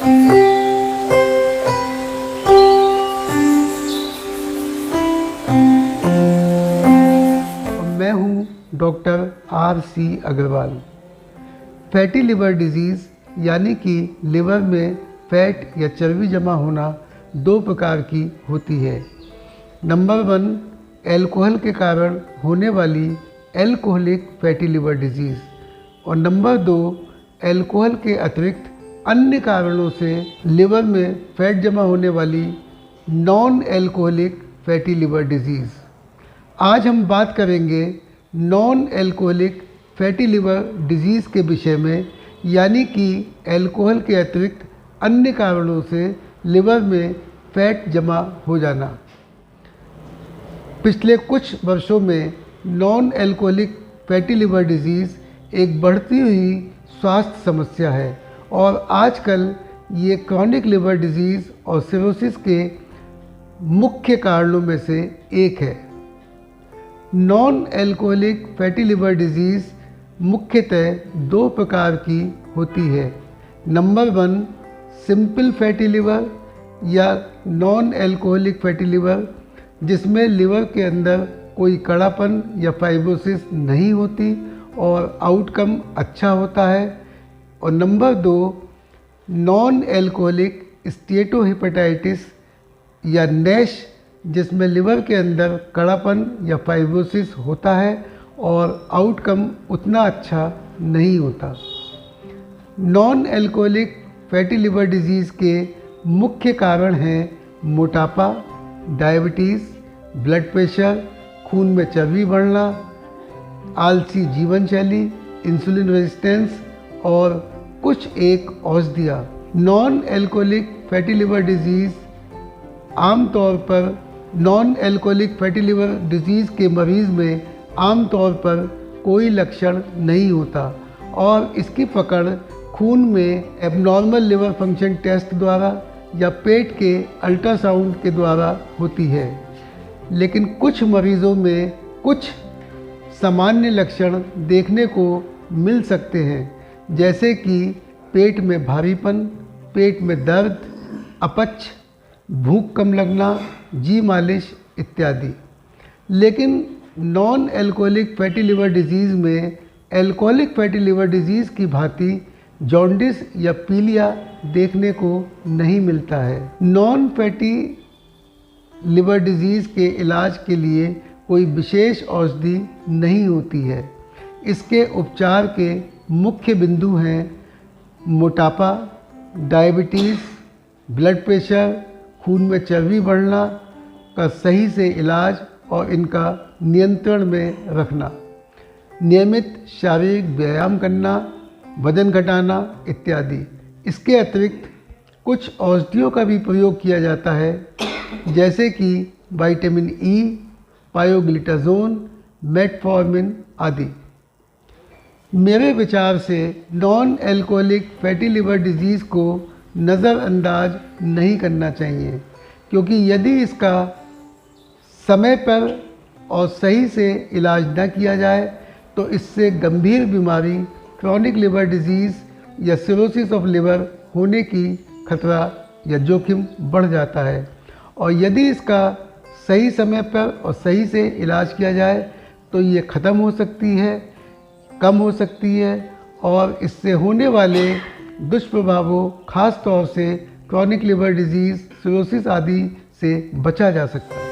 मैं हूं doctor R.C. Agarwal. Fatty liver disease यानी कि लिवर में फैट या चर्बी जमा होना दो प्रकार की होती है। नंबर 1, अल्कोहल के कारण होने वाली अल्कोहलिक फैटी लिवर डिजीज़, और नंबर 2, अल्कोहल के अतिरिक्त अन्य कारणों से लिवर में फैट जमा होने वाली non alcoholic fatty liver disease. आज हम बात करेंगे non alcoholic fatty liver disease के विषय में, यानी कि अल्कोहल के अतिरिक्त अन्य कारणों से लिवर में फैट जमा हो जाना। पिछले कुछ वर्षों में non alcoholic fatty liver disease एक बढ़ती हुई स्वास्थ्य समस्या है और आजकल ये क्रॉनिक लिवर डिजीज़ और सिरोसिस के मुख्य कारणों में से एक है। Non alcoholic fatty liver disease मुख्यतः दो प्रकार की होती है। नंबर 1, सिंपल फैटी लिवर या नॉन अल्कोहलिक फैटी लिवर, जिसमें लिवर के अंदर कोई कड़ापन या फाइब्रोसिस नहीं होती और आउटकम अच्छा होता है। और नंबर 2, नॉन अल्कोहलिक स्टीएटोहेपेटाइटिस या नैश, जिसमें लिवर के अंदर कड़ापन या फाइब्रोसिस होता है और आउटकम उतना अच्छा नहीं होता। Non alcoholic fatty liver disease के मुख्य कारण हैं मोटापा, डायबिटीज़, ब्लड प्रेशर, खून में चर्बी बढ़ना, आलसी जीवन शैली, इंसुलिन रेजिस्टेंस और कुछ एक औषधियाँ। Non alcoholic fatty liver disease आमतौर पर non alcoholic fatty liver disease के मरीज़ में आमतौर पर कोई लक्षण नहीं होता और इसकी पकड़ खून में एबनॉर्मल लिवर फंक्शन टेस्ट द्वारा या पेट के अल्ट्रासाउंड के द्वारा होती है। लेकिन कुछ मरीज़ों में कुछ सामान्य लक्षण देखने को मिल सकते हैं, जैसे कि पेट में भारीपन, पेट में दर्द, अपच, भूख कम लगना, जी मालिश इत्यादि। लेकिन non alcoholic fatty liver disease में अल्कोहलिक फैटी लिवर डिजीज़ की भांति जॉन्डिस या पीलिया देखने को नहीं मिलता है। नॉन फैटी लिवर डिजीज़ के इलाज के लिए कोई विशेष औषधि नहीं होती है। इसके उपचार के मुख्य बिंदु हैं मोटापा, डायबिटीज़, ब्लड प्रेशर, खून में चर्बी बढ़ना का सही से इलाज और इनका नियंत्रण में रखना, नियमित शारीरिक व्यायाम करना, वजन घटाना इत्यादि। इसके अतिरिक्त कुछ औषधियों का भी प्रयोग किया जाता है, जैसे कि विटामिन ई, पायोग्लिटाजोन, मेटफॉर्मिन आदि। मेरे विचार से non alcoholic fatty liver disease को नज़रअंदाज नहीं करना चाहिए, क्योंकि यदि इसका समय पर और सही से इलाज न किया जाए तो इससे गंभीर बीमारी क्रॉनिक लिवर डिजीज़ या सिरोसिस ऑफ लिवर होने की खतरा या जोखिम बढ़ जाता है। और यदि इसका सही समय पर और सही से इलाज किया जाए तो ये ख़त्म हो सकती है, कम हो सकती है और इससे होने वाले दुष्प्रभावों, खास तौर से क्रॉनिक लिवर डिजीज़, सिरोसिस आदि से बचा जा सकता है।